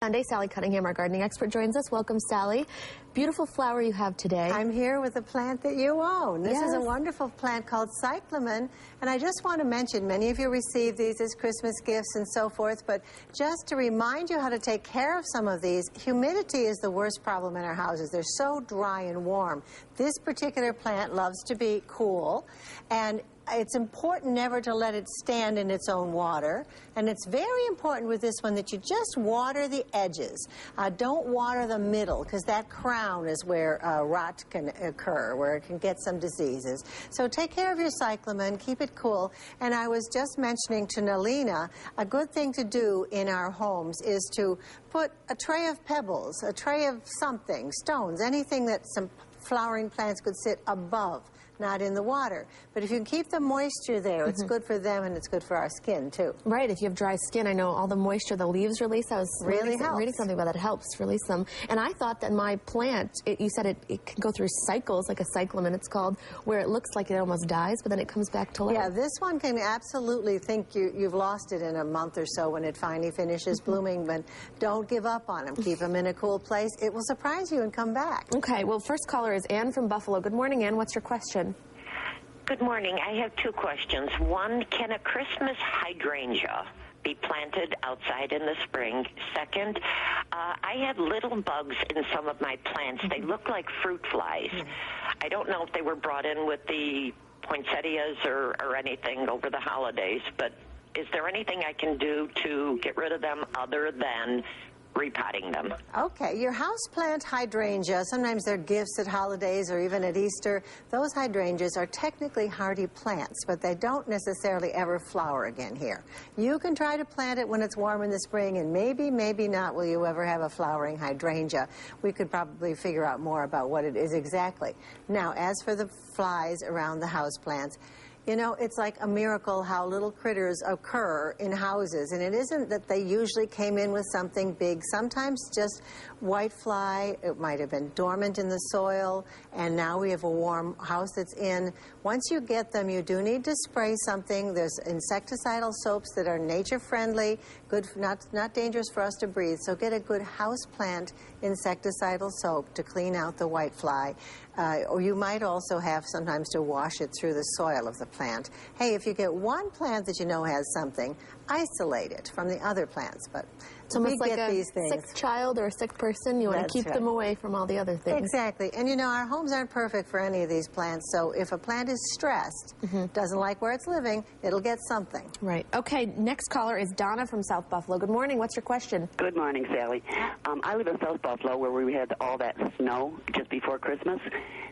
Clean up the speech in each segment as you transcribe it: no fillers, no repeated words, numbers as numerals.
Sunday, Sally Cunnigham, our gardening expert, joins us. Welcome, Sally. Beautiful flower you have today. I'm here with a plant that you own. This is a wonderful plant called cyclamen, and I just want to mention, many of you receive these as Christmas gifts and so forth, but just to remind you how to take care of some of these, humidity is the worst problem in our houses. They're so dry and warm. This particular plant loves to be cool, and it's important never to let it stand in its own water, and it's very important with this one that you just water the edges. Don't water the middle, because that crown is where rot can occur, where it can get some diseases. So take care of your cyclamen, keep it cool. And I was just mentioning to Nalina, a good thing to do in our homes is to put a tray of pebbles, a tray of something, stones, anything that some flowering plants could sit above, not in the water. But if you can keep the moisture there, it's good for them and it's good for our skin too. Right, if you have dry skin, I know all the moisture the leaves release. I was reading something about that. It helps release them. And I thought that my plant, you said it can go through cycles, like a cyclamen it's called, where it looks like it almost dies, but then it comes back to life. Yeah, this one can absolutely think you've lost it in a month or so when it finally finishes blooming, but don't give up on them. Keep them in a cool place. It will surprise you and come back. Okay, well, first caller is Ann from Buffalo. Good morning, Ann. What's your question? Good morning. I have two questions. One, can a Christmas hydrangea be planted outside in the spring? Second, I have little bugs in some of my plants. They look like fruit flies. I don't know if they were brought in with the poinsettias or anything over the holidays, but is there anything I can do to get rid of them other than repotting them? Okay, your houseplant hydrangea, sometimes they're gifts at holidays or even at Easter. Those hydrangeas are technically hardy plants, but they don't necessarily ever flower again here. You can try to plant it when it's warm in the spring, and maybe, maybe not will you ever have a flowering hydrangea. We could probably figure out more about what it is exactly. Now, as for the flies around the houseplants, you know, it's like a miracle how little critters occur in houses, and it isn't that they usually came in with something big. Sometimes just white fly, it might have been dormant in the soil, and now we have a warm house that's in. Once you get them, you do need to spray something. There's insecticidal soaps that are nature-friendly, good, not dangerous for us to breathe, so get a good houseplant insecticidal soap to clean out the white fly. Or you might also have sometimes to wash it through the soil of the plant. Hey, if you get one plant that you know has something, isolate it from the other plants. But it's almost like a sick child or a sick person. You want to keep them away from all the other things. Exactly. And you know, our homes aren't perfect for any of these plants, so if a plant is stressed, doesn't like where it's living, it'll get something. Right. Okay, next caller is Donna from South Buffalo. Good morning. What's your question? Good morning, Sally. I live in South Buffalo where we had all that snow just before Christmas.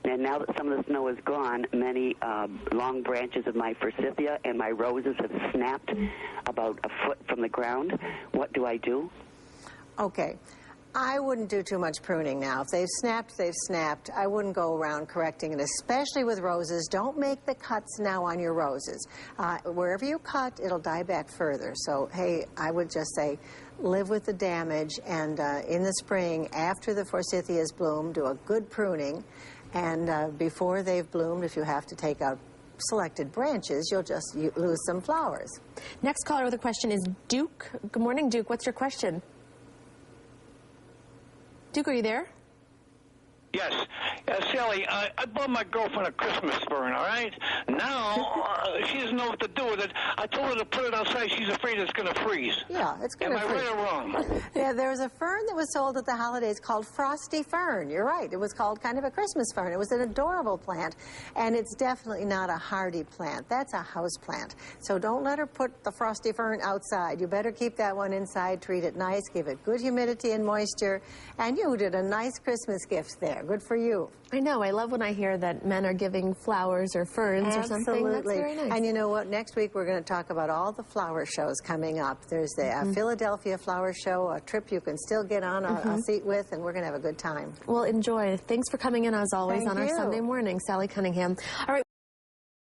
And now that some of the snow is gone, many long branches of my forsythia and my roses have snapped about a foot from the ground. What do I do? Okay. I wouldn't do too much pruning now. If they've snapped, they've snapped. I wouldn't go around correcting it, especially with roses. Don't make the cuts now on your roses. Wherever you cut, it'll die back further. So, hey, I would just say live with the damage, and in the spring, after the forsythias bloom, do a good pruning. And before they've bloomed, if you have to take out selected branches, you'll just lose some flowers. Next caller with a question is Duke. Good morning, Duke. What's your question? Duke, are you there? Yes. Sally, I bought my girlfriend a Christmas fern, all right? Now, she doesn't know what to do with it. I told her to put it outside. She's afraid it's going to freeze. Yeah, it's going to freeze. Am I right or wrong? Yeah, there was a fern that was sold at the holidays called frosty fern. You're right. It was called kind of a Christmas fern. It was an adorable plant, and it's definitely not a hardy plant. That's a house plant. So don't let her put the frosty fern outside. You better keep that one inside, treat it nice, give it good humidity and moisture, and you did a nice Christmas gift there. Good for you. I know. I love when I hear that men are giving flowers or ferns or something. That's very nice. And you know what? Next week we're going to talk about all the flower shows coming up. There's the Philadelphia Flower Show, a trip you can still get on a seat with, and we're going to have a good time. Well, enjoy. Thanks for coming in, as always, on our Sunday morning. Sally Cunnigham. All right.